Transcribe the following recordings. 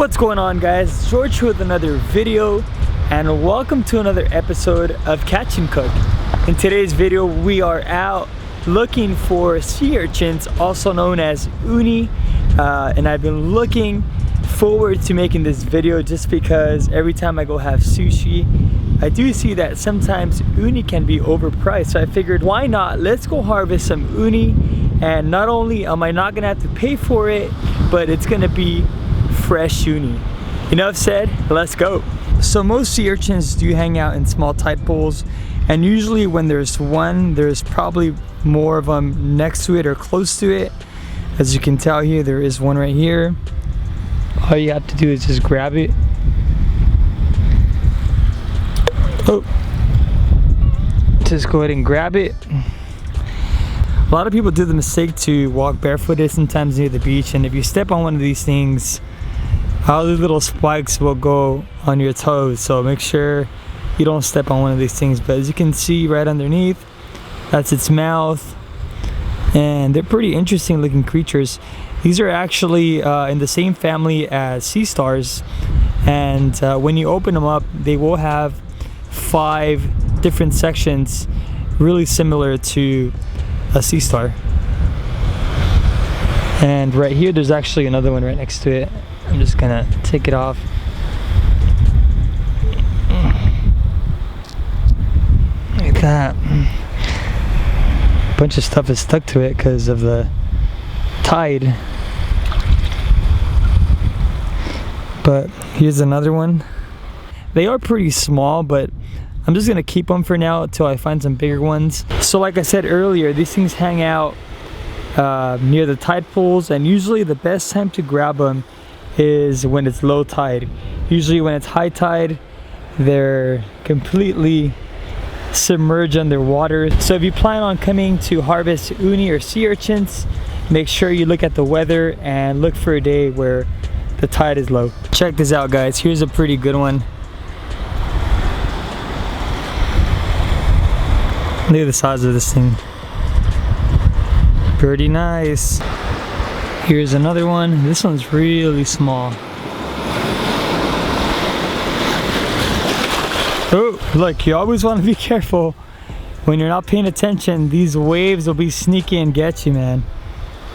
What's going on, guys? George with another video, and welcome to another episode of Catch and Cook. In today's video, we are out looking for sea urchins, also known as uni, and I've been looking forward to making this video just because every time I go have sushi, I do see that sometimes uni can be overpriced. So I figured, why not? Let's go harvest some uni, and not only am I not gonna have to pay for it, but it's gonna be fresh uni. Enough said, let's go. So most sea urchins do hang out in small tide pools, and usually when there's one, there's probably more of them next to it or close to it. As you can tell here, there is one right here. All you have to do is just grab it. Oh, just go ahead and grab it. A lot of people do the mistake to walk barefooted sometimes near the beach, and if you step on one of these things, all the little spikes will go on your toes, so make sure you don't step on one of these things. But as you can see right underneath, that's its mouth, and they're pretty interesting looking creatures. These are actually in the same family as sea stars, and when you open them up, they will have 5 different sections really similar to a sea star. And right here there's actually another one right next to it. I'm just gonna take it off. Look at that. A bunch of stuff is stuck to it because of the tide. But here's another one. They are pretty small, but I'm just gonna keep them for now until I find some bigger ones. So like I said earlier, these things hang out near the tide pools, and usually the best time to grab them is when it's low tide. Usually when it's high tide, they're completely submerged underwater. So if you plan on coming to harvest uni or sea urchins, make sure you look at the weather and look for a day where the tide is low. Check this out, guys. Here's a pretty good one. Look at the size of this thing. Pretty nice. Here's another one. This one's really small. Oh, look, you always want to be careful when you're not paying attention. These waves will be sneaky and get you, man.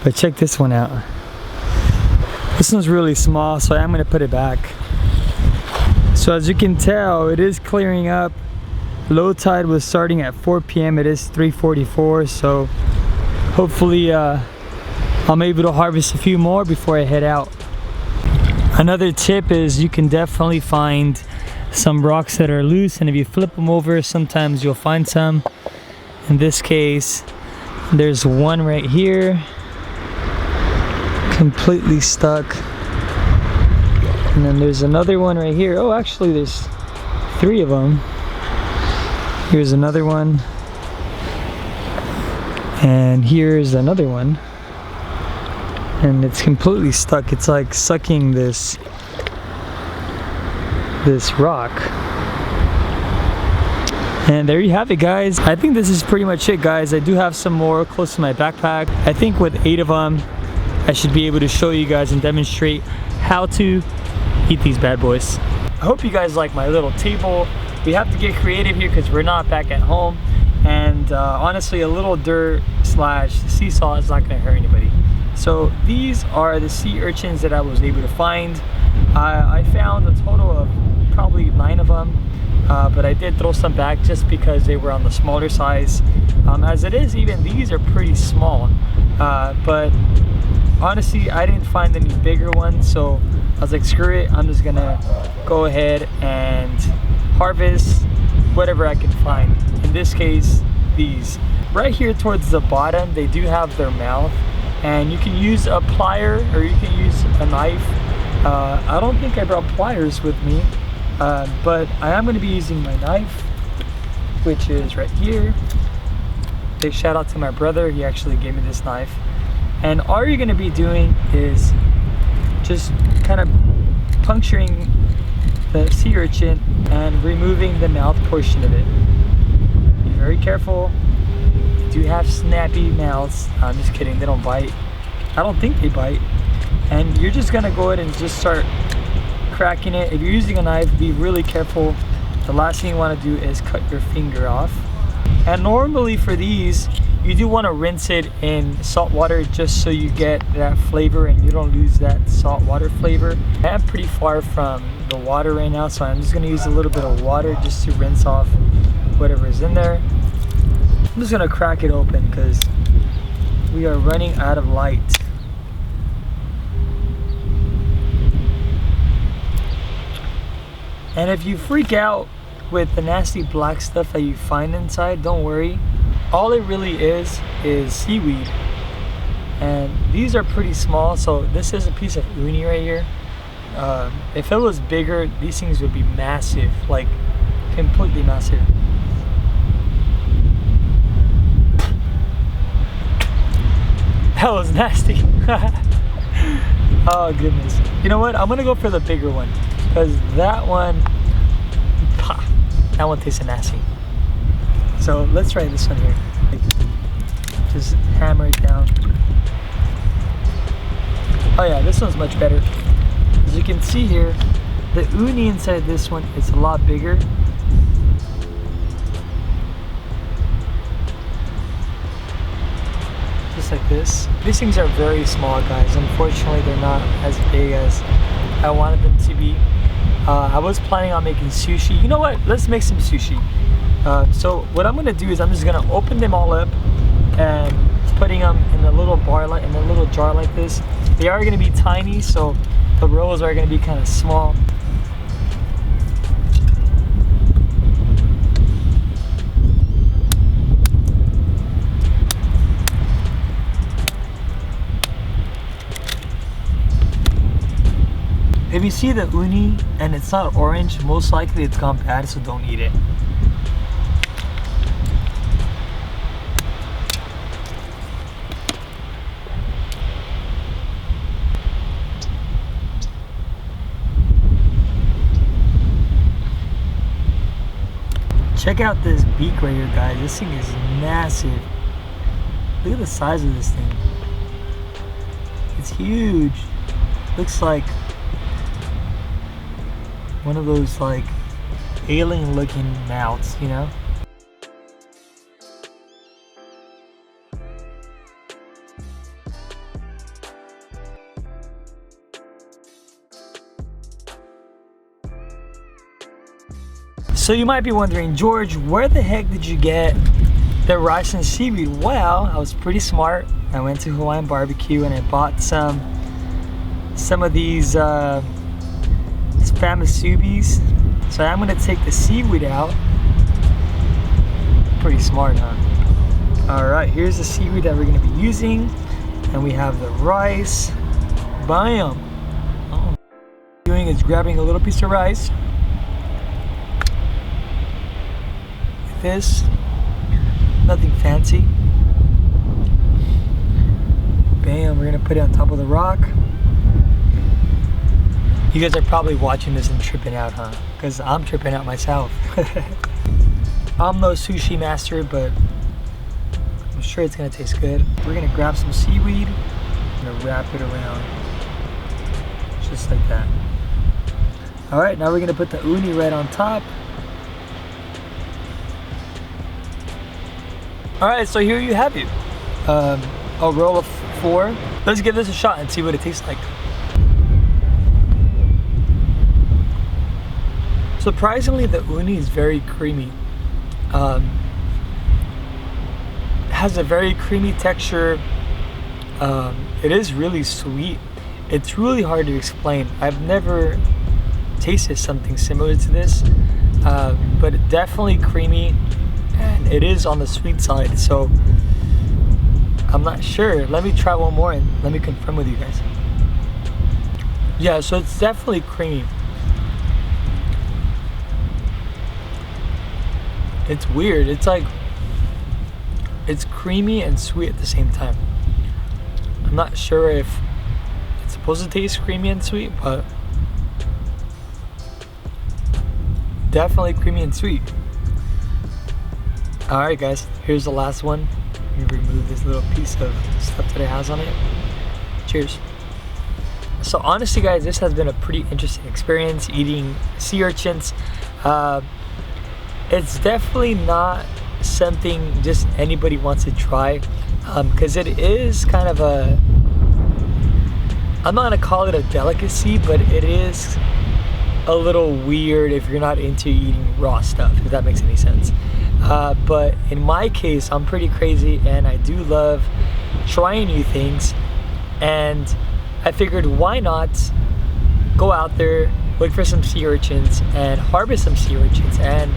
But check this one out. This one's really small, so I'm going to put it back. So as you can tell, it is clearing up. Low tide was starting at 4 p.m. It is 3:44, so hopefully I'm able to harvest a few more before I head out. Another tip is you can definitely find some rocks that are loose, and if you flip them over, sometimes you'll find some. In this case, there's one right here, completely stuck. And then there's another one right here. Oh, actually there's 3 of them. Here's another one, and here's another one, and it's completely stuck. It's like sucking this rock. And there you have it, guys. I think this is pretty much it, guys. I do have some more close to my backpack. I think with 8 of them, I should be able to show you guys and demonstrate how to eat these bad boys. I hope you guys like my little table. We have to get creative here because we're not back at home, and honestly a little dirt / sea salt is not going to hurt anybody. So these are the sea urchins that I was able to find. I found a total of probably 9 of them, but I did throw some back just because they were on the smaller size. As it is, even these are pretty small, but honestly I didn't find any bigger ones, so I was like, screw it, I'm just gonna go ahead and harvest whatever I can find. In this case, these. Right here towards the bottom, they do have their mouth, and you can use a plier or you can use a knife. I don't think I brought pliers with me, but I am going to be using my knife, which is right here. Big shout out to my brother, he actually gave me this knife. And all you're going to be doing is just kind of puncturing the sea urchin and removing the mouth portion of it. Be very careful. They do have snappy mouths. I'm just kidding, they don't bite. I don't think they bite. And you're just gonna go ahead and just start cracking it. If you're using a knife, be really careful. The last thing you want to do is cut your finger off. And normally for these, you do want to rinse it in salt water just so you get that flavor and you don't lose that salt water flavor. I'm pretty far from the water right now, so I'm just going to use a little bit of water just to rinse off whatever is in there. I'm just going to crack it open because we are running out of light. And if you freak out with the nasty black stuff that you find inside, don't worry. All it really is seaweed. And these are pretty small, so this is a piece of uni right here. If it was bigger, these things would be massive, like completely massive. That was nasty. Oh goodness. You know what? I'm gonna go for the bigger one because that one tasted nasty. So let's try this one here. Just hammer it down. Oh yeah, this one's much better. As you can see here, the uni inside this one is a lot bigger. Just like this. These things are very small, guys. Unfortunately, they're not as big as I wanted them to be. I was planning on making sushi. You know what? Let's make some sushi. So what I'm gonna do is I'm just gonna open them all up and putting them in a little jar like this. They are gonna be tiny, so the rolls are gonna be kind of small. If you see the uni and it's not orange, most likely it's gone bad, so don't eat it. Check out this beak right here, guys. This thing is massive. Look at the size of this thing. It's huge. Looks like one of those like alien looking mouths, you know? So you might be wondering, George, where the heck did you get the rice and seaweed? Well, I was pretty smart. I went to Hawaiian Barbecue and I bought some of these Famasubis. So I'm gonna take the seaweed out. Pretty smart, huh? All right, here's the seaweed that we're gonna be using. And we have the rice. Bam! Oh. What I'm doing is grabbing a little piece of rice. Like this. Nothing fancy. Bam, we're gonna put it on top of the rock. You guys are probably watching this and tripping out, huh? Because I'm tripping out myself. I'm no sushi master, but I'm sure it's gonna taste good. We're gonna grab some seaweed. I'm gonna wrap it around. Just like that. All right, now we're gonna put the uni right on top. All right, so here you have it. A roll of 4. Let's give this a shot and see what it tastes like. Surprisingly, the uni is very creamy. It has a very creamy texture. It is really sweet. It's really hard to explain. I've never tasted something similar to this, but it's definitely creamy, and it is on the sweet side. So I'm not sure. Let me try one more and let me confirm with you guys. Yeah, so it's definitely creamy. It's weird. It's like, it's creamy and sweet at the same time. I'm not sure if it's supposed to taste creamy and sweet, but definitely creamy and sweet. Alright guys, here's the last one. Let me remove this little piece of stuff that it has on it. Cheers. So honestly guys, this has been a pretty interesting experience eating sea urchins. It's definitely not something just anybody wants to try, because it is kind of a, I'm not gonna call it a delicacy, but it is a little weird if you're not into eating raw stuff, if that makes any sense. But in my case, I'm pretty crazy and I do love trying new things, and I figured why not go out there, look for some sea urchins and harvest some sea urchins and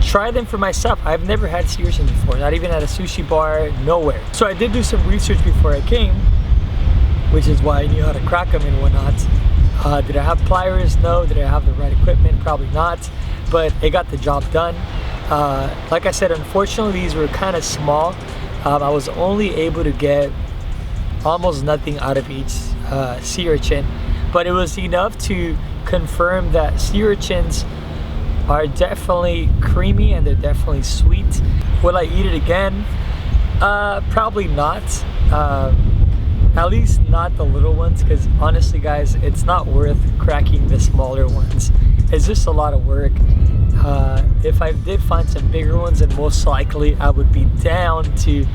try them for myself. I've never had sea urchins before, not even at a sushi bar, nowhere. So I did do some research before I came, which is why I knew how to crack them and whatnot. Did I have pliers? No. Did I have the right equipment? Probably not, but it got the job done. Like I said, unfortunately these were kind of small. I was only able to get almost nothing out of each sea urchin, but it was enough to confirm that sea urchins are definitely creamy and they're definitely sweet. Will I eat it again? Probably not. At least not the little ones, because honestly guys, it's not worth cracking the smaller ones. It's just a lot of work. If I did find some bigger ones, then most likely I would be down to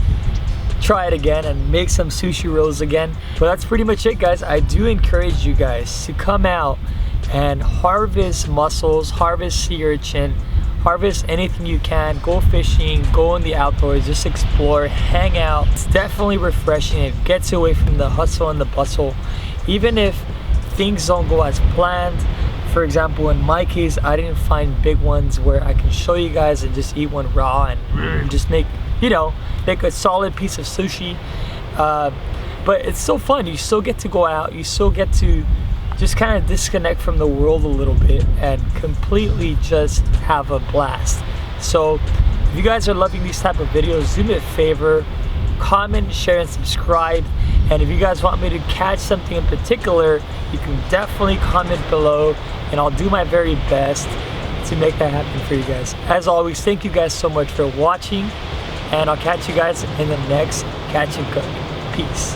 try it again and make some sushi rolls again. But that's pretty much it guys. I do encourage you guys to come out and harvest mussels, harvest sea urchin, harvest anything you can, go fishing, go in the outdoors, just explore, hang out. It's definitely refreshing. It gets away from the hustle and the bustle. Even if things don't go as planned, for example, in my case, I didn't find big ones where I can show you guys and just eat one raw and just make, you know, make a solid piece of sushi. But it's so fun. You still get to go out, you still get to just kind of disconnect from the world a little bit and completely just have a blast. So if you guys are loving these type of videos, do me a favor, comment, share, and subscribe. And if you guys want me to catch something in particular, you can definitely comment below and I'll do my very best to make that happen for you guys. As always, thank you guys so much for watching, and I'll catch you guys in the next Catch and Cook. Peace.